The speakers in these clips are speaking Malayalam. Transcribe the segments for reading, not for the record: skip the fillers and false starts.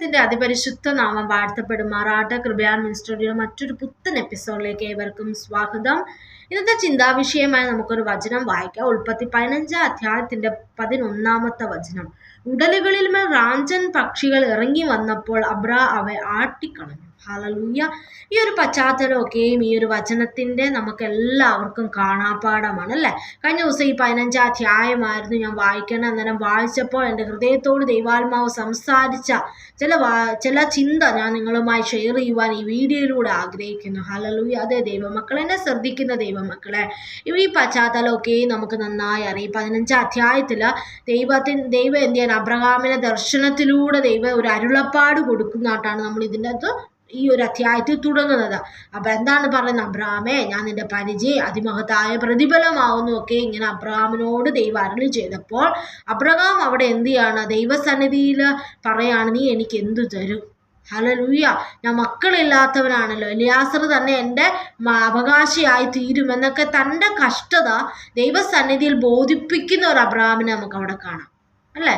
ദൈവത്തിന്റെ അതിപരിശുദ്ധ നാമം വാഴ്ത്തപ്പെടുമാറാട്ടെ. കൃപയാൽ മിനിസ്റ്ററിയുടെ മറ്റൊരു പുത്തൻ എപ്പിസോഡിലേക്ക് ഏവർക്കും സ്വാഗതം. ഇന്നത്തെ ചിന്താവിഷയമായി നമുക്കൊരു വചനം വായിക്കാം. ഉൽപ്പത്തി 15 അധ്യായത്തിന്റെ 11 വചനം. ഉടലുകളിൽ മേൽ റാഞ്ചൻ പക്ഷികൾ ഇറങ്ങി വന്നപ്പോൾ അബ്രാം അവയെ ആട്ടിക്കളഞ്ഞു. ഹല്ലേലൂയ. ഈ ഒരു പശ്ചാത്തലമൊക്കെയും ഈ ഒരു വചനത്തിന്റെ നമുക്ക് എല്ലാവർക്കും കാണാപ്പാടമാണ് അല്ലേ. കഴിഞ്ഞ ദിവസം ഈ 15 അധ്യായമായിരുന്നു ഞാൻ വായിക്കണം. അന്നേരം വായിച്ചപ്പോൾ എൻ്റെ ഹൃദയത്തോട് ദൈവാത്മാവ് സംസാരിച്ച ചില ചിന്ത ഞാൻ നിങ്ങളുമായി ഷെയർ ചെയ്യുവാൻ ഈ വീഡിയോയിലൂടെ ആഗ്രഹിക്കുന്നു. ഹല്ലേലൂയ. അതെ ദൈവമക്കളെ, എന്നെ ശ്രദ്ധിക്കുന്ന ദൈവമക്കളെ, ഈ പശ്ചാത്തലമൊക്കെയും നമുക്ക് നന്നായി അറിയാം. 15 അധ്യായത്തിൽ ദൈവം എന്ത് ചെയ്യാൻ അബ്രഹാമിനെ ദർശനത്തിലൂടെ ദൈവം ഒരു അരുളപ്പാട് കൊടുക്കുന്നതായിട്ടാണ് നമ്മൾ ഇതിൻ്റെ അകത്ത് ഈ ഒരു അധ്യായത്തിൽ തുടങ്ങുന്നത്. അപ്പൊ എന്താണ് പറയുന്നത്? അബ്രഹാമേ, ഞാൻ നിന്റെ പരിചയം അതിമഹത്തായ പ്രതിഫലമാവുന്നു ഒക്കെ ഇങ്ങനെ അബ്രഹാമിനോട് ദൈവം അരുളി ചെയ്തപ്പോൾ അബ്രഹാം അവിടെ എന്ത് ചെയ്യാണ്? ദൈവസന്നിധിയിൽ പറയാണ്, നീ എനിക്ക് എന്തു തരും? ഹല്ലേലൂയ. ഞാൻ മക്കളില്ലാത്തവനാണല്ലോ, എലിയാസർ തന്നെ എൻ്റെ അവകാശിയായി തീരുമെന്നൊക്കെ തൻ്റെ കഷ്ടത ദൈവസന്നിധിയിൽ ബോധിപ്പിക്കുന്ന ഒരു അബ്രഹാമിനെ നമുക്ക് അവിടെ കാണാം അല്ലേ.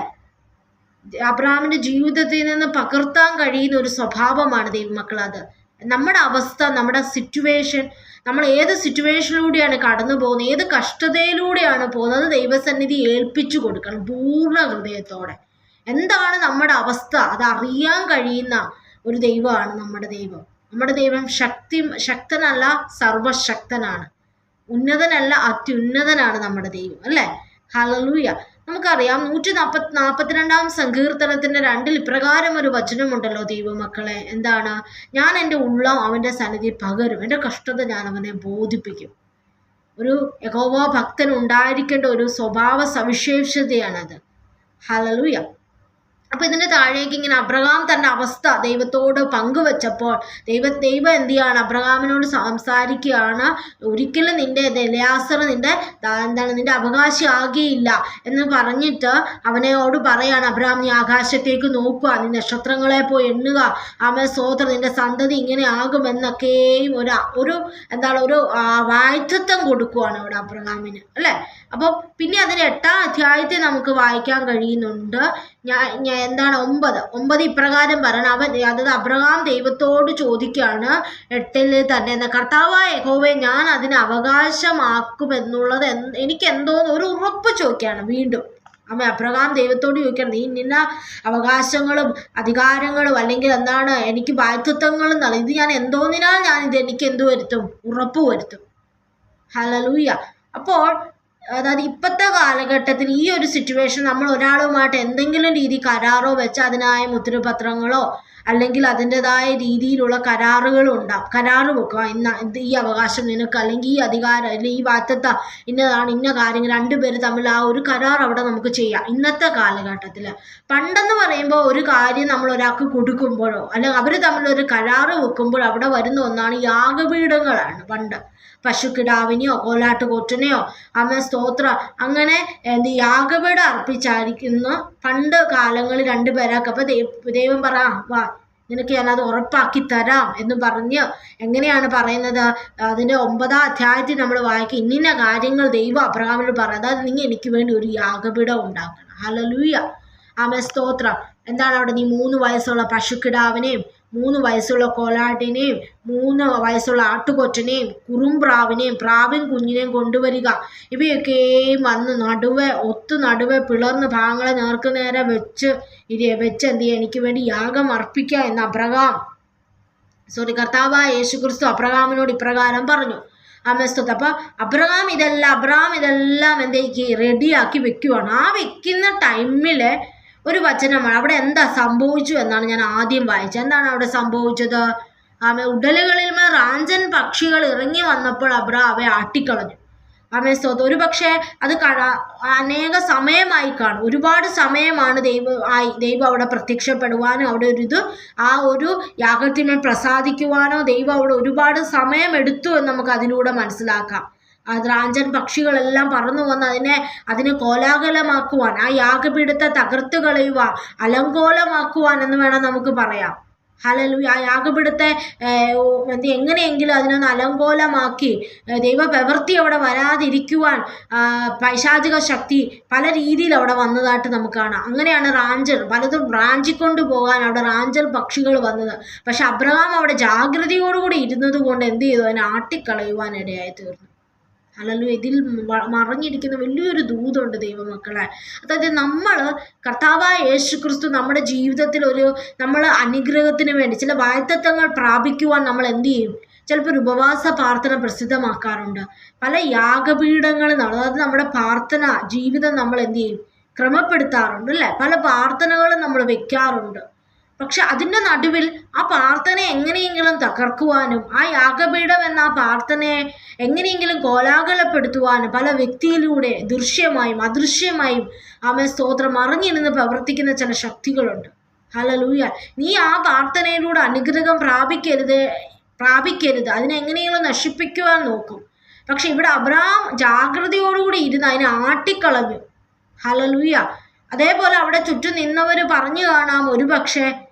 അബ്രഹാമിന്റെ ജീവിതത്തിൽ നിന്ന് പകർത്താൻ കഴിയുന്ന ഒരു സ്വഭാവമാണ് ദൈവമക്കൾ. അത് നമ്മുടെ അവസ്ഥ, നമ്മുടെ സിറ്റുവേഷൻ, നമ്മൾ ഏത് സിറ്റുവേഷനിലൂടെയാണ് കടന്നു പോകുന്നത്, ഏത് കഷ്ടതയിലൂടെയാണ് പോകുന്നത്, ദൈവസന്നിധി ഏൽപ്പിച്ചു കൊടുക്കണം പൂർണ്ണ ഹൃദയത്തോടെ. എന്താണ് നമ്മുടെ അവസ്ഥ അത് അറിയാൻ കഴിയുന്ന ഒരു ദൈവമാണ് നമ്മുടെ ദൈവം. നമ്മുടെ ദൈവം ശക്തനല്ല, സർവശക്തനാണ്. ഉന്നതനല്ല, അത്യുന്നതനാണ് നമ്മുടെ ദൈവം അല്ലേ. ഹല്ലേലൂയ. നമുക്കറിയാം 142 സങ്കീർത്തനത്തിന്റെ 2 ഇപ്രകാരം ഒരു വചനമുണ്ടല്ലോ ദൈവമക്കളെ. എന്താണ്? ഞാൻ എൻ്റെ ഉള്ളം അവൻ്റെ സന്നിധി പകരും, എൻ്റെ കഷ്ടത ഞാൻ അവനെ ബോധിപ്പിക്കും. ഒരു യഹോവ ഭക്തൻ ഉണ്ടായിരിക്കേണ്ട ഒരു സ്വഭാവ സവിശേഷതയാണത്. ഹല്ലേലൂയ. അപ്പൊ ഇതിന്റെ താഴേക്ക് ഇങ്ങനെ അബ്രഹാം തന്റെ അവസ്ഥ ദൈവത്തോട് പങ്കുവച്ചപ്പോൾ ദൈവം എന്ത് ചെയ്യാണ്? അബ്രഹാമിനോട് സംസാരിക്കുകയാണ്. ഒരിക്കലും നിന്റെ എലിയാസർ നിന്റെ അവകാശിയാകിയില്ല എന്ന് പറഞ്ഞിട്ട് അവനോട് പറയാണ്, അബ്രഹാം നീ ആകാശത്തേക്ക് നോക്കുക, നീ നക്ഷത്രങ്ങളെ പോയി എണ്ണുക, സ്തോത്രം, നിന്റെ സന്തതി ഇങ്ങനെ ആകുമെന്നൊക്കെയും ഒരു വായ്ത്തത്വം കൊടുക്കുവാണ് അവിടെ അബ്രഹാമിന് അല്ലെ. അപ്പൊ പിന്നെ അതിന് 8-ാം അധ്യായത്തിൽ നമുക്ക് വായിക്കാൻ കഴിയുന്നുണ്ട്. എന്താണ് 9 ഇപ്രകാരം പറയണം. അതായത് അബ്രഹാം ദൈവത്തോട് ചോദിക്കുകയാണ് 8-ൽ തന്നെ, കർത്താവായ യഹോവേ, ഞാൻ അതിന് അവകാശമാക്കുമെന്നുള്ളത് എനിക്ക് എന്തോന്ന് ഒരു ഉറപ്പ് ചോദിക്കുകയാണ് വീണ്ടും. അബ്രഹാം ദൈവത്തോട് ചോദിക്കണം, നീ നിന്ന അവകാശങ്ങളും അധികാരങ്ങളും അല്ലെങ്കിൽ എന്താണ് എനിക്ക് ബാധ്യത്വങ്ങളും നൽകി, ഇത് ഞാൻ എന്തോന്നിനാൽ ഞാൻ എനിക്ക് എന്തു വരുത്തും? ഉറപ്പ് വരുത്തും. ഹല്ലേലൂയ. അപ്പോൾ അതായത് ഇപ്പോഴത്തെ കാലഘട്ടത്തിൽ ഈ ഒരു സിറ്റുവേഷൻ നമ്മൾ ഒരാളുമായിട്ട് എന്തെങ്കിലും രീതി കരാറോ വെച്ച് അതിനായ മുദ്രപത്രങ്ങളോ അല്ലെങ്കിൽ അതിൻ്റെതായ രീതിയിലുള്ള കരാറുകളും ഉണ്ടാവും. കരാറ് വെക്കുക, ഈ അവകാശം നിനക്ക്, അല്ലെങ്കിൽ ഈ അധികാരം, അല്ലെങ്കിൽ ഈ ബാധ്യത ഇന്നതാണ്, ഇന്ന കാര്യങ്ങൾ, രണ്ടുപേര് തമ്മിൽ ആ ഒരു കരാർ അവിടെ നമുക്ക് ചെയ്യാം ഇന്നത്തെ കാലഘട്ടത്തിൽ. പണ്ടെന്ന് പറയുമ്പോൾ ഒരു കാര്യം നമ്മൾ ഒരാൾക്ക് കൊടുക്കുമ്പോഴോ അല്ലെങ്കിൽ അവർ തമ്മിലൊരു കരാറ് വെക്കുമ്പോൾ അവിടെ വരുന്ന ഒന്നാണ് യാഗപീഠങ്ങളാണ്. പണ്ട് പശുക്കിടാവിനെയോ കോലാട്ടുകൊറ്റനെയോ സ്തോത്ര അങ്ങനെ യാഗപീഠം അർപ്പിച്ചായിരിക്കുന്ന പണ്ട് കാലങ്ങളിൽ 2 പേരൊക്കെ. അപ്പൊ ദൈവം പറ, വാ നിനക്ക് ഞാനത് ഉറപ്പാക്കി തരാം എന്ന് പറഞ്ഞ് എങ്ങനെയാണ് പറയുന്നത്? അതിന്റെ 9-ാം അധ്യായത്തിൽ നമ്മൾ വായിക്കും, ഇന്ന കാര്യങ്ങൾ ദൈവം അബ്രഹാമിനോട് പറയും. അതായത് നീ എനിക്ക് വേണ്ടി ഒരു യാഗപീഠം ഉണ്ടാക്കണം. ഹല്ലേലൂയ. സ്തോത്രം. എന്താണ് അവിടെ? നീ 3 വയസ്സുള്ള പശുക്കിടാവിനെയും 3 വയസ്സുള്ള കോലാട്ടിനെയും 3 വയസ്സുള്ള ആട്ടുകൊറ്റനെയും കുറുംപ്രാവിനെയും പ്രാവിൻ കുഞ്ഞിനെയും കൊണ്ടുവരിക. ഇവയൊക്കെയും വന്ന് നടുവെ പിളർന്ന് ഭാഗങ്ങളെ നേർക്കുനേരെ വെച്ച് എന്ത് ചെയ്യുക? എനിക്ക് വേണ്ടി യാഗം അർപ്പിക്കുക എന്ന് കർത്താവായ യേശുക്രിസ്തു അബ്രഹാമിനോട് ഇപ്രകാരം പറഞ്ഞു. സ്തോത്രം. അപ്പൊ അബ്രഹാം ഇതെല്ലാം റെഡിയാക്കി വെക്കുവാണ്. ആ വെക്കുന്ന ടൈമില് ഒരു വചനമാണ് അവിടെ. എന്താ സംഭവിച്ചു എന്നാണ് ഞാൻ ആദ്യം വായിച്ചത്. എന്താണ് അവിടെ സംഭവിച്ചത്? ഉടലുകളിൽ മേൽ റാഞ്ചൻ പക്ഷികൾ ഇറങ്ങി വന്നപ്പോൾ അബ്രഹാം അവയെ ആട്ടിക്കളഞ്ഞു. സ്തോത്രം. ഒരു പക്ഷേ അത് അനേക സമയമായി കാണും, ഒരുപാട് സമയമാണ് ദൈവം അവിടെ പ്രത്യക്ഷപ്പെടുവാനോ അവിടെ ആ ഒരു യാഗത്തിന്മേൽ പ്രസാദിക്കുവാനോ ദൈവം അവിടെ ഒരുപാട് സമയം എടുത്തു എന്ന് നമുക്ക് അതിലൂടെ മനസ്സിലാക്കാം. റാഞ്ചൻ പക്ഷികളെല്ലാം പറന്നു വന്ന് അതിനെ കോലാഹലമാക്കുവാൻ, ആ യാഗപീഠത്തെ തകർത്ത് കളയുവാൻ, അലങ്കോലമാക്കുവാൻ എന്ന് വേണം നമുക്ക് പറയാം. ഹല്ലേലൂയ. ആ യാഗപീഠത്തെ എങ്ങനെയെങ്കിലും അതിനൊന്ന് അലങ്കോലമാക്കി ദൈവപ്രവൃത്തി അവിടെ വരാതിരിക്കുവാൻ പൈശാചിക ശക്തി പല രീതിയിൽ അവിടെ വന്നതായിട്ട് നമുക്ക് കാണാം. അങ്ങനെയാണ് പലതും റാഞ്ചിക്കൊണ്ട് പോകാൻ അവിടെ റാഞ്ചൽ പക്ഷികൾ വന്നത്. പക്ഷെ അബ്രഹാം അവിടെ ജാഗ്രതയോടുകൂടി ഇരുന്നത് കൊണ്ട് എന്ത് ചെയ്തു? അതിനെ ആട്ടിക്കളയുവാൻ ഇടയായി തീർന്നു. ഹല്ലേലൂയ. ഇതിൽ മറഞ്ഞിരിക്കുന്ന വലിയൊരു ദൂതുണ്ട് ദൈവമക്കളെ. അതായത് നമ്മൾ കർത്താവായ യേശുക്രിസ്തു നമ്മുടെ ജീവിതത്തിൽ നമ്മൾ അനുഗ്രഹത്തിന് വേണ്ടി ചില വാഗ്ദത്തങ്ങൾ പ്രാപിക്കുവാൻ നമ്മൾ എന്ത് ചെയ്യും? ചിലപ്പോൾ ഒരു ഉപവാസ പ്രാർത്ഥന പ്രസിദ്ധമാക്കാറുണ്ട്. പല യാഗപീഠങ്ങളും അതായത് നമ്മുടെ പ്രാർത്ഥന ജീവിതം നമ്മൾ എന്ത് ചെയ്യും? ക്രമപ്പെടുത്താറുണ്ട് അല്ലേ? പല പ്രാർത്ഥനകളും നമ്മൾ വെക്കാറുണ്ട്. പക്ഷെ അതിൻ്റെ നടുവിൽ ആ പ്രാർത്ഥന എങ്ങനെയെങ്കിലും തകർക്കുവാനും ആ യാഗപീഠം എന്ന ആ പ്രാർത്ഥനയെ എങ്ങനെയെങ്കിലും കോലാഹലപ്പെടുത്തുവാനും പല വ്യക്തിയിലൂടെ ദൃശ്യമായും അദൃശ്യമായും സ്തോത്രം അറിഞ്ഞിരുന്ന് പ്രവർത്തിക്കുന്ന ചില ശക്തികളുണ്ട്. ഹല്ലേലൂയ. നീ ആ പ്രാർത്ഥനയിലൂടെ അനുഗ്രഹം പ്രാപിക്കരുത്, അതിനെങ്ങനെയെങ്കിലും നശിപ്പിക്കുവാൻ നോക്കും. പക്ഷെ ഇവിടെ അബ്രഹാം ജാഗ്രതയോടുകൂടി ഇരുന്ന് അതിനെ ആട്ടിക്കളഞ്ഞു. ഹല്ലേലൂയ. അതേപോലെ അവിടെ ചുറ്റും നിന്നവർ പറഞ്ഞു കാണാം, ഒരു പക്ഷേ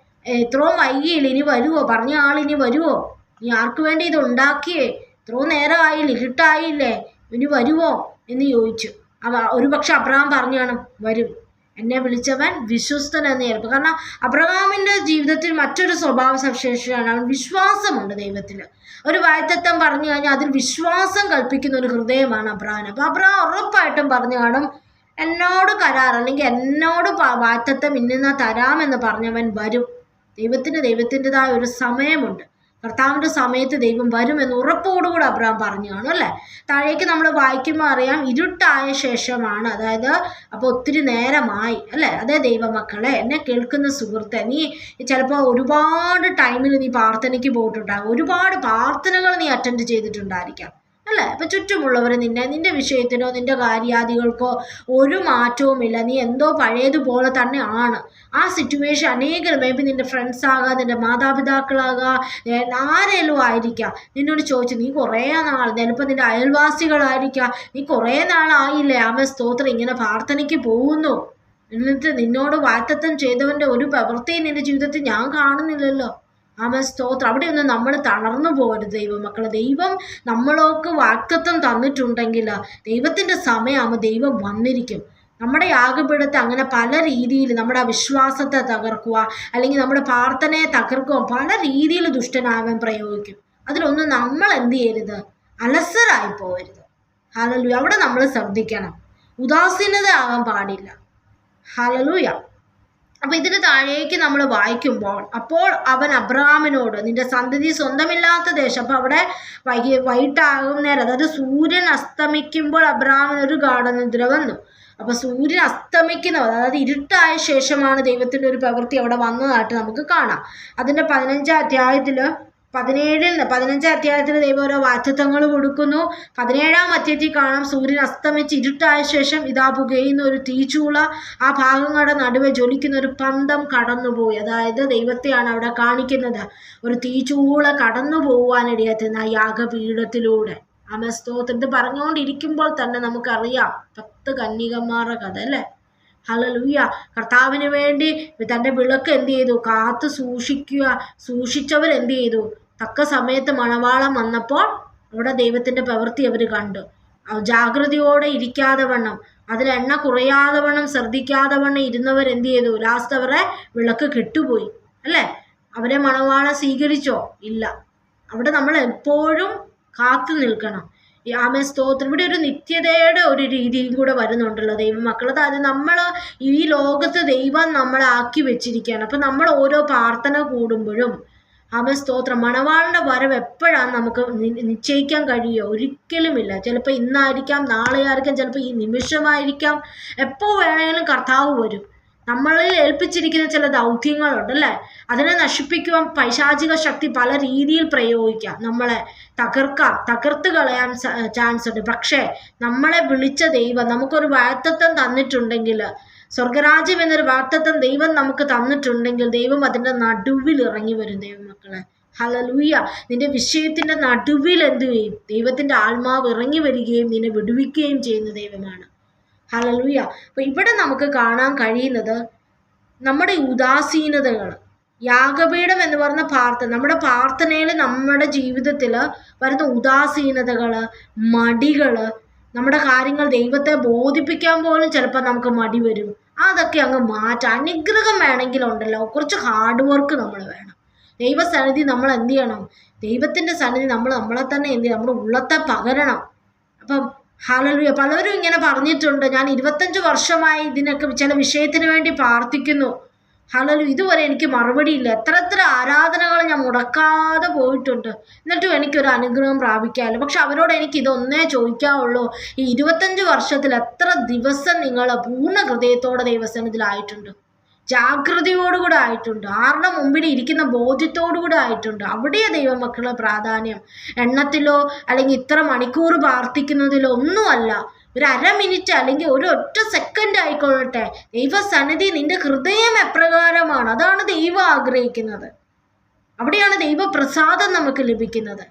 ഇത്രയും വൈകിയില്ല, ഇനി വരുമോ? പറഞ്ഞ ആളിനി വരുമോ? നീ ആർക്ക് വേണ്ടി ഇത് ഉണ്ടാക്കിയേ? ഇത്രയും നേരമായില്ല, ഇരുട്ടായില്ലേ, ഇനി വരുമോ എന്ന് ചോദിച്ചു. ഒരു പക്ഷെ അബ്രഹാം പറഞ്ഞു കാണും, വരും, എന്നെ വിളിച്ചവൻ വിശ്വസ്തൻ എന്ന് ചിലപ്പോൾ. കാരണം അബ്രഹാമിൻ്റെ ജീവിതത്തിൽ മറ്റൊരു സ്വഭാവ സവിശേഷതയാണ്, അവൻ വിശ്വാസമുണ്ട് ദൈവത്തിൽ. ഒരു വാഗ്ദത്തം പറഞ്ഞു കഴിഞ്ഞാൽ അതിൽ വിശ്വാസം കൽപ്പിക്കുന്ന ഒരു ഹൃദയമാണ് അബ്രഹാമിന്. അപ്പോൾ അബ്രഹാം ഉറപ്പായിട്ടും പറഞ്ഞു കാണും, എന്നോട് കരാർ അല്ലെങ്കിൽ എന്നോട് വാഗ്ദത്തം ഇന്ന തരാമെന്ന് പറഞ്ഞവൻ വരും. ദൈവത്തിൻ്റെതായ ഒരു സമയമുണ്ട്. കർത്താവിൻ്റെ സമയത്ത് ദൈവം വരുമെന്ന് ഉറപ്പോടുകൂടി അബ്രഹാം പറഞ്ഞു കാണും അല്ലേ? താഴേക്ക് നമ്മൾ വായിക്കുമ്പോൾ അറിയാം, ഇരുട്ടായ ശേഷമാണ്, അതായത് അപ്പോൾ ഒത്തിരി നേരമായി അല്ലേ? അതേ ദൈവമക്കളെ, എന്നെ കേൾക്കുന്ന സുഹൃത്തെ, നീ ചിലപ്പോൾ ഒരുപാട് ടൈമിൽ നീ പ്രാർത്ഥനയ്ക്ക് പോയിട്ടുണ്ടാകും, ഒരുപാട് പ്രാർത്ഥനകൾ നീ അറ്റൻഡ് ചെയ്തിട്ടുണ്ടായിരിക്കാം അല്ലേ? അപ്പം ചുറ്റുമുള്ളവർ നിന്റെ വിഷയത്തിനോ നിന്റെ കാര്യാദികൾക്കോ ഒരു മാറ്റവുമില്ല, നീ എന്തോ പഴയതുപോലെ തന്നെ ആണ്. ആ സിറ്റുവേഷൻ അനേകം മേ ബി നിന്റെ ഫ്രണ്ട്സ് ആകാം, നിന്റെ മാതാപിതാക്കളാകാം, ആരെങ്കിലും ആയിരിക്കാം നിന്നോട് ചോദിച്ചു, നീ കുറേ നാൾ, ചിലപ്പോൾ നിന്റെ അയൽവാസികളായിരിക്കാം, നീ കുറേ നാളായില്ലേ സ്തോത്രം ഇങ്ങനെ പ്രാർത്ഥനയ്ക്ക് പോകുന്നു, എന്നിട്ട് നിന്നോട് വാഗ്ദത്തം ചെയ്തവൻ്റെ ഒരു പ്രവൃത്തിയും നിന്റെ ജീവിതത്തിൽ ഞാൻ കാണുന്നില്ലല്ലോ. സ്തോത്രം. അവിടെയൊന്നും നമ്മൾ തളർന്നു പോകരുത് ദൈവമക്കളെ. ദൈവം നമ്മളൊക്കെ വാഗ്ദത്തം തന്നിട്ടുണ്ടെങ്കിൽ ദൈവത്തിൻ്റെ സമയമാകുമ്പോൾ ദൈവം വന്നിരിക്കും. നമ്മുടെ യാഗപീഠത്തെ അങ്ങനെ പല രീതിയിൽ നമ്മുടെ വിശ്വാസത്തെ തകർക്കുക, അല്ലെങ്കിൽ നമ്മുടെ പ്രാർത്ഥനയെ തകർക്കുക, പല രീതിയിൽ ദുഷ്ടനാവാൻ പ്രയോഗിക്കും. അതിലൊന്നും നമ്മൾ എന്ത് ചെയ്യരുത്? അലസരായി പോകരുത്. ഹല്ലേലൂയ. അവിടെ നമ്മൾ ശ്രദ്ധിക്കണം, ഉദാസീനത ആകാൻ പാടില്ല. ഹല്ലേലൂയ. അപ്പോൾ ഇതിന് താഴേക്ക് നമ്മൾ വായിക്കുമ്പോൾ, അപ്പോൾ അവൻ അബ്രഹാമിനോട്, നിന്റെ സന്തതി സ്വന്തമില്ലാത്ത ദേശം, അപ്പോൾ അവിടെ വൈകിട്ടാകും നേരം, അതായത് സൂര്യൻ അസ്തമിക്കുമ്പോൾ അബ്രഹാമിനൊരു ഗാഠനിദ്ര വന്നു. അപ്പോൾ സൂര്യൻ അസ്തമിക്കുന്നത്, അതായത് ഇരുട്ടായ ശേഷമാണ് ദൈവത്തിൻ്റെ ഒരു പ്രവൃത്തി അവിടെ വന്നതായിട്ട് നമുക്ക് കാണാം. അതിൻ്റെ 15-ാം അധ്യായത്തിൽ ദൈവം ഓരോ വാഗ്ദത്തങ്ങൾ കൊടുക്കുന്നു. 17-ാം അധ്യായത്തിൽ കാണാം, സൂര്യൻ അസ്തമിച്ച് ഇരുട്ടായ ശേഷം ഇതാ പുകയുന്ന ഒരു തീച്ചൂള, ആ ഭാഗങ്ങളുടെ നടുവെ ജ്വലിക്കുന്ന ഒരു പന്തം കടന്നുപോയി. അതായത് ദൈവത്തെയാണ് അവിടെ കാണിക്കുന്നത്. ഒരു തീച്ചൂള കടന്നു പോകുവാനിടയത്തുന്ന ആ യാഗപീഠത്തിലൂടെ. സ്തോത്രം. ഇത് പറഞ്ഞുകൊണ്ടിരിക്കുമ്പോൾ തന്നെ നമുക്കറിയാം 10 കന്യകമാരുടെ കഥ അല്ലേ? ഹല്ലേലൂയ. കർത്താവിന് വേണ്ടി തൻ്റെ വിളക്ക് എന്ത് ചെയ്തു? കാത്തു സൂക്ഷിച്ചവർ എന്ത് ചെയ്തു? തക്ക സമയത്ത് മണവാളം വന്നപ്പോൾ അവിടെ ദൈവത്തിൻ്റെ പ്രവൃത്തി അവർ കണ്ടു. ജാഗ്രതയോടെ ഇരിക്കാതെ വണ്ണം, അതിൽ എണ്ണ കുറയാതെ വണ്ണം ശ്രദ്ധിക്കാതെ വണ്ണം ഇരുന്നവർ എന്ത് ചെയ്തു? ലാസ്റ്റ് അവരെ വിളക്ക് കെട്ടുപോയി അല്ലേ? അവരെ മണവാളം സ്വീകരിച്ചോ? ഇല്ല. അവിടെ നമ്മൾ എപ്പോഴും കാത്തു നിൽക്കണം. സ്തോത്രം. ഇവിടെ ഒരു നിത്യതയുടെ ഒരു രീതിയും കൂടെ വരുന്നുണ്ടല്ലോ ദൈവമക്കൾ. അതായത് നമ്മൾ ഈ ലോകത്ത് ദൈവം നമ്മളെ ആക്കി വെച്ചിരിക്കുകയാണ്. അപ്പം നമ്മൾ ഓരോ പ്രാർത്ഥന കൂടുമ്പോഴും സ്തോത്രം, മണവാളിൻ്റെ വരവ് എപ്പോഴാണ് നമുക്ക് നിശ്ചയിക്കാൻ കഴിയുമോ? ഒരിക്കലുമില്ല. ചിലപ്പോൾ ഇന്നായിരിക്കാം, നാളെ ആയിരിക്കാം, ചിലപ്പോൾ ഈ നിമിഷമായിരിക്കാം, എപ്പോൾ വേണമെങ്കിലും കർത്താവ് വരും. നമ്മളിൽ ഏൽപ്പിച്ചിരിക്കുന്ന ചില ദൗത്യങ്ങളുണ്ട് അല്ലേ? അതിനെ നശിപ്പിക്കുവാൻ പൈശാചിക ശക്തി പല രീതിയിൽ പ്രയോഗിക്കാം, നമ്മളെ തകർത്ത് കളയാൻ ചാൻസ് ഉണ്ട്. പക്ഷേ നമ്മളെ വിളിച്ച ദൈവം നമുക്കൊരു വാഗ്ദത്തം തന്നിട്ടുണ്ടെങ്കിൽ, സ്വർഗരാജ്യം എന്നൊരു വാഗ്ദത്തം ദൈവം നമുക്ക് തന്നിട്ടുണ്ടെങ്കിൽ, ദൈവം അതിൻ്റെ നടുവിൽ ഇറങ്ങി വരും ദൈവമക്കളെ. ഹല്ലേലൂയ. നിന്റെ വിഷയത്തിൻ്റെ നടുവിൽ എന്ത് ചെയ്യും? ദൈവത്തിൻ്റെ ആത്മാവ് ഇറങ്ങി വരികയും നിന്നെ വിടുവിക്കുകയും ചെയ്യുന്ന ദൈവമാണ്. ഹല്ലേലൂയ. അപ്പോൾ ഇവിടെ നമുക്ക് കാണാൻ കഴിയുന്നത് നമ്മുടെ ഉദാസീനതകൾ, യാഗപീഠം എന്ന് പറഞ്ഞ പ്രാർത്ഥന, നമ്മുടെ പ്രാർത്ഥനയിൽ നമ്മുടെ ജീവിതത്തിൽ വരുന്ന ഉദാസീനതകൾ, മടികൾ, നമ്മുടെ കാര്യങ്ങൾ ദൈവത്തെ ബോധിപ്പിക്കാൻ പോലും ചിലപ്പോൾ നമുക്ക് മടി വരും. അതൊക്കെ അങ്ങ് മാറ്റാം. അനുഗ്രഹം വേണമെങ്കിലുണ്ടല്ലോ കുറച്ച് ഹാർഡ് വർക്ക് നമ്മൾ വേണം. ദൈവസന്നിധി നമ്മൾ എന്ത് ചെയ്യണം? ദൈവത്തിൻ്റെ സന്നിധി നമ്മൾ നമ്മളെ തന്നെ എന്ത് ചെയ്യണം? നമ്മുടെ ഉള്ളത്തെ പകരണം. അപ്പം ഹല്ലേലൂയ. പലരും ഇങ്ങനെ പറഞ്ഞിട്ടുണ്ട്, ഞാൻ 25 വർഷമായി ഇതിനൊക്കെ ചില വിഷയത്തിന് വേണ്ടി പ്രാർത്ഥിക്കുന്നു, ഹല്ലേലൂയ, ഇതുവരെ എനിക്ക് മറുപടിയില്ല. എത്ര ആരാധനകൾ ഞാൻ മുടക്കാതെ പോയിട്ടുണ്ട്, എന്നിട്ടും എനിക്കൊരു അനുഗ്രഹം പ്രാപിക്കാമല്ലോ. പക്ഷെ അവരോട് എനിക്ക് ഇതൊന്നേ ചോദിക്കാവുള്ളൂ, ഈ 25 വർഷത്തിൽ എത്ര ദിവസം നിങ്ങൾ പൂർണ്ണ ഹൃദയത്തോടെ ദൈവസന്നിധിയിലായിട്ടുണ്ട്? ജാഗ്രതയോടുകൂടെ ആയിട്ടുണ്ട്? ആരുടെ മുമ്പിൽ ഇരിക്കുന്ന ബോധ്യത്തോടുകൂടെ ആയിട്ടുണ്ട്? അവിടെയാണ് ദൈവമക്കളുടെ പ്രാധാന്യം. എണ്ണത്തിലോ അല്ലെങ്കിൽ ഇത്ര മണിക്കൂർ പ്രാർത്ഥിക്കുന്നതിലോ ഒന്നുമല്ല. ഒരു അര മിനിറ്റ് അല്ലെങ്കിൽ ഒരു ഒറ്റ സെക്കൻഡ് ആയിക്കൊള്ളട്ടെ, ദൈവസന്നിധി നിന്റെ ഹൃദയം എപ്രകാരമാണ് അതാണ് ദൈവം ആഗ്രഹിക്കുന്നത്. അവിടെയാണ് ദൈവപ്രസാദം നമുക്ക് ലഭിക്കുന്നത്.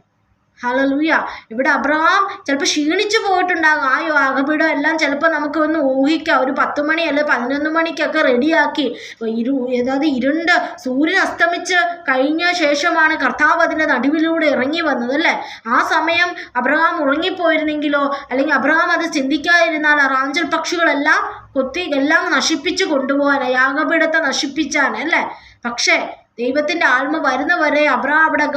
ഹല്ലേലൂയ. ഇവിടെ അബ്രഹാം ചിലപ്പോൾ ക്ഷീണിച്ചു പോയിട്ടുണ്ടാകും. ആ യാഗപീഠം എല്ലാം ചിലപ്പോൾ നമുക്ക് ഒന്ന് ഊഹിക്കാം. ഒരു 10 മണി അല്ലെങ്കിൽ 11 മണിക്കൊക്കെ റെഡിയാക്കി, അതായത് ഇരുണ്ട് സൂര്യൻ അസ്തമിച്ച് കഴിഞ്ഞ ശേഷമാണ് കർത്താവ് അതിൻ്റെ നടുവിലൂടെ ഇറങ്ങി വന്നത് അല്ലേ. ആ സമയം അബ്രഹാം ഉറങ്ങിപ്പോയിരുന്നെങ്കിലോ, അല്ലെങ്കിൽ അബ്രഹാം അത് ചിന്തിക്കാതിരുന്നാൽ ആ റാഞ്ചൽ പക്ഷികളെല്ലാം കൊത്തി എല്ലാം നശിപ്പിച്ച് കൊണ്ടുപോകാൻ, യാഗപീഠത്തെ നശിപ്പിച്ചാണ്. പക്ഷേ ദൈവത്തിൻ്റെ ആത്മ വരുന്നവരെ അബ്രഹാം അവിടെ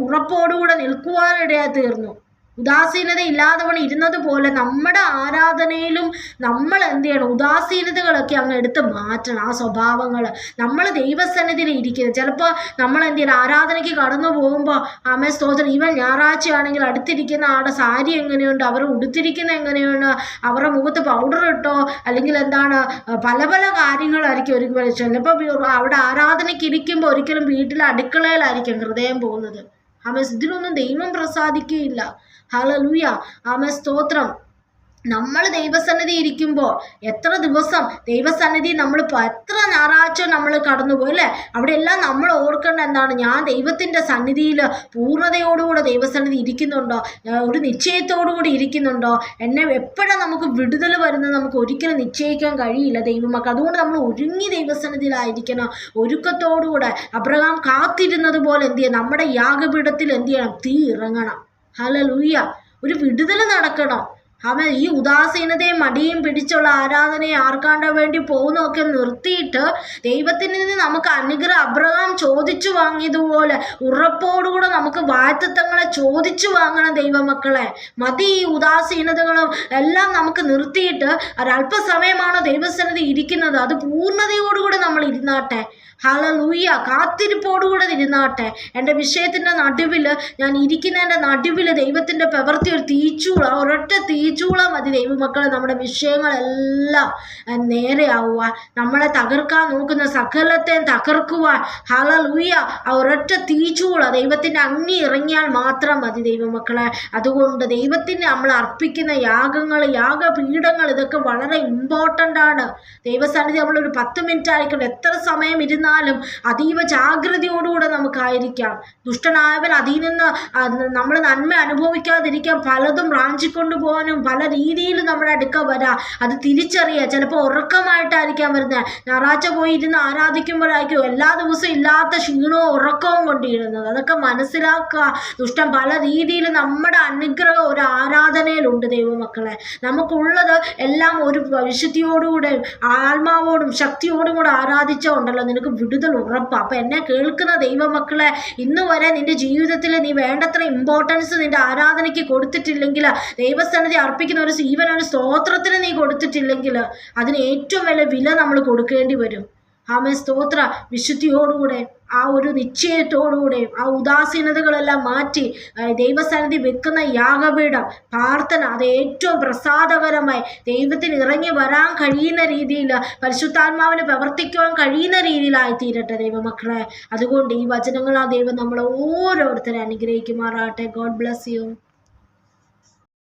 ഉറപ്പോടുകൂടെ നിൽക്കുവാനിടയായി തീർന്നു. ഉദാസീനത ഇല്ലാതെ ഇരുന്നത് പോലെ നമ്മുടെ ആരാധനയിലും നമ്മൾ എന്ത് ചെയ്യണം? ഉദാസീനതകളൊക്കെ അങ്ങ് എടുത്ത് മാറ്റണം. ആ സ്വഭാവങ്ങൾ നമ്മൾ ദൈവസന്നിധിയിൽ ഇരിക്കുന്നത്. ചിലപ്പോൾ നമ്മൾ എന്ത് ചെയ്യണം? ആരാധനയ്ക്ക് കടന്നു പോകുമ്പോൾ ആമേ സ്തോത്രം, ഇവൻ ഞായറാഴ്ചയാണെങ്കിൽ അടുത്തിരിക്കുന്ന ആളുടെ സാരി എങ്ങനെയുണ്ട്, അവർ ഉടുത്തിരിക്കുന്ന എങ്ങനെയുണ്ട്, അവരുടെ മുഖത്ത് പൗഡർ ഇട്ടോ, അല്ലെങ്കിൽ എന്താണ് പല പല കാര്യങ്ങളായിരിക്കും ഒരിക്കലും. ചിലപ്പോൾ അവിടെ ആരാധനയ്ക്ക് ഇരിക്കുമ്പോൾ ഒരിക്കലും വീട്ടിലെ അടുക്കളയിലായിരിക്കും ഹൃദയം പോകുന്നത്. ആമേ, ഇതിലൊന്നും ദൈവം പ്രസാദിക്കുകയില്ല. ഹല്ലേലൂയ. ആമേ സ്തോത്രം. നമ്മൾ ദൈവസന്നിധി ഇരിക്കുമ്പോൾ എത്ര ദിവസം ദൈവസന്നിധി നമ്മൾ എത്ര ഞായറാഴ്ച നമ്മൾ കടന്നുപോയി അല്ലേ. അവിടെ എല്ലാം നമ്മൾ ഓർക്കേണ്ട എന്താണ്? ഞാൻ ദൈവത്തിൻ്റെ സന്നിധിയിൽ പൂർണ്ണതയോടുകൂടെ ദൈവസന്നിധി ഇരിക്കുന്നുണ്ടോ? ഒരു നിശ്ചയത്തോടുകൂടി ഇരിക്കുന്നുണ്ടോ? എന്നെ എപ്പോഴാണ് നമുക്ക് വിടുതൽ വരുന്നത് നമുക്ക് ഒരിക്കലും നിശ്ചയിക്കാൻ കഴിയില്ല ദൈവമക്കൾ. അതുകൊണ്ട് നമ്മൾ ഒരുങ്ങി ദൈവസന്നിധിയിലായിരിക്കണം, ഒരുക്കത്തോടുകൂടെ. അബ്രഹാം കാത്തിരുന്നത് പോലെ എന്ത് ചെയ്യണം? നമ്മുടെ യാഗപീഠത്തിൽ എന്ത് ചെയ്യണം? തീ ഇറങ്ങണം. ഹല്ലേലൂയ. ഒരു വിടുതൽ നടക്കണം. അവൻ ഈ ഉദാസീനതയും മടിയും പിടിച്ചുള്ള ആരാധനയെ ആർക്കാണ്ട വേണ്ടി പോകുന്നതൊക്കെ നിർത്തിയിട്ട് ദൈവത്തിൽ നിന്ന് നമുക്ക് അനുഗ്രഹം അബ്രഹാം ചോദിച്ചു വാങ്ങിയതുപോലെ ഉറപ്പോടുകൂടെ നമുക്ക് വാഗ്ദത്തങ്ങളെ ചോദിച്ചു വാങ്ങണം ദൈവമക്കളെ. മതി ഈ ഉദാസീനതകളും എല്ലാം നമുക്ക് നിർത്തിയിട്ട് ഒരല്പസമയമാണോ ദൈവസന്നിധി ഇരിക്കുന്നത്, അത് പൂർണ്ണതയോടുകൂടെ നമ്മൾ ഇരുന്നാട്ടെ. ഹല്ലേലൂയ. കാത്തിരിപ്പോടുകൂടെ ഇരുന്നാട്ടെ. എൻ്റെ വിഷയത്തിൻ്റെ നടുവിൽ, ഞാൻ ഇരിക്കുന്നതിൻ്റെ നടുവിൽ ദൈവത്തിൻ്റെ പ്രവൃത്തി ഒരു തീച്ചൂള, ഒരൊറ്റ തീച്ചൂള മതി ദൈവമക്കളെ. നമ്മുടെ വിഷയങ്ങളെല്ലാം നേരെയാവുവാൻ, നമ്മളെ തകർക്കാൻ നോക്കുന്ന സകലത്തെയും തകർക്കുവാൻ. ഹല്ലേലൂയ. ആ ഒരൊറ്റ തീച്ചൂള ദൈവത്തിൻ്റെ അഗ്നി ഇറങ്ങിയാൽ മാത്രം മതി ദൈവമക്കളെ. അതുകൊണ്ട് ദൈവത്തിന് നമ്മൾ അർപ്പിക്കുന്ന യാഗങ്ങൾ, യാഗപീഠങ്ങൾ, ഇതൊക്കെ വളരെ ഇമ്പോർട്ടൻ്റ് ആണ്. ദൈവസന്നിധി നമ്മളൊരു 10 മിനിറ്റ് ആയിരിക്കണം, എത്ര സമയം ഇരുന്നാലും അതീവ ജാഗ്രതയോടുകൂടെ നമുക്കായിരിക്കാം. ദുഷ്ടനായവൻ അതിൽ നിന്ന് നമ്മൾ നന്മ അനുഭവിക്കാതിരിക്കാൻ പലതും റാഞ്ചിക്കൊണ്ടു പോകാനും പല രീതിയിൽ നമ്മുടെ അടുക്ക വരാം. അത് തിരിച്ചറിയുക. ചിലപ്പോൾ ഉറക്കമായിട്ടായിരിക്കാം വരുന്നത്. ഞായറാഴ്ച പോയി ഇരുന്ന് ആരാധിക്കുമ്പോഴായിരിക്കും എല്ലാ ദിവസവും ഇല്ലാത്ത ക്ഷീണവും ഉറക്കവും കൊണ്ടിരുന്നത്. അതൊക്കെ മനസ്സിലാക്കുക. ദുഷ്ടൻ പല രീതിയിൽ നമ്മുടെ അനുഗ്രഹം ഒരു ആരാധനയിലുണ്ട് ദൈവമക്കളെ. നമുക്കുള്ളത് എല്ലാം ഒരു വിശുദ്ധിയോടുകൂടെ ആത്മാവോടും ശക്തിയോടും കൂടെ ആരാധിച്ചുണ്ടല്ലോ നിനക്ക് വിടുതൽ ഉറപ്പാണ്. അപ്പം എന്നെ കേൾക്കുന്ന ദൈവമക്കളെ, ഇന്ന് വരെ നിന്റെ ജീവിതത്തിൽ നീ വേണ്ടത്ര ഇമ്പോർട്ടൻസ് നിന്റെ ആരാധനയ്ക്ക് കൊടുത്തിട്ടില്ലെങ്കിൽ, ദൈവസന്നിധി അർപ്പിക്കുന്ന ഒരു സ്തോത്രത്തിന് നീ കൊടുത്തിട്ടില്ലെങ്കിൽ, അതിന് ഏറ്റവും വലിയ വില നമ്മൾ കൊടുക്കേണ്ടി വരും. ആമേ സ്തോത്ര. വിശുദ്ധിയോടുകൂടെ, ആ ഒരു നിശ്ചയത്തോടുകൂടെ, ആ ഉദാസീനതകളെല്ലാം മാറ്റി ദൈവസന്നിധി വെക്കുന്ന യാഗപീഠം പ്രാർത്ഥന, അത് ഏറ്റവും പ്രസാദകരമായി ദൈവത്തിന് ഇറങ്ങി വരാൻ കഴിയുന്ന രീതിയിൽ, പരിശുദ്ധാത്മാവിന് പ്രവർത്തിക്കുവാൻ കഴിയുന്ന രീതിയിലായി തീരട്ടെ ദൈവമക്കളെ. അതുകൊണ്ട് ഈ വചനങ്ങൾ ആ ദൈവം നമ്മളെ ഓരോരുത്തരെ അനുഗ്രഹിക്കുമാറാകട്ടെ. God bless you.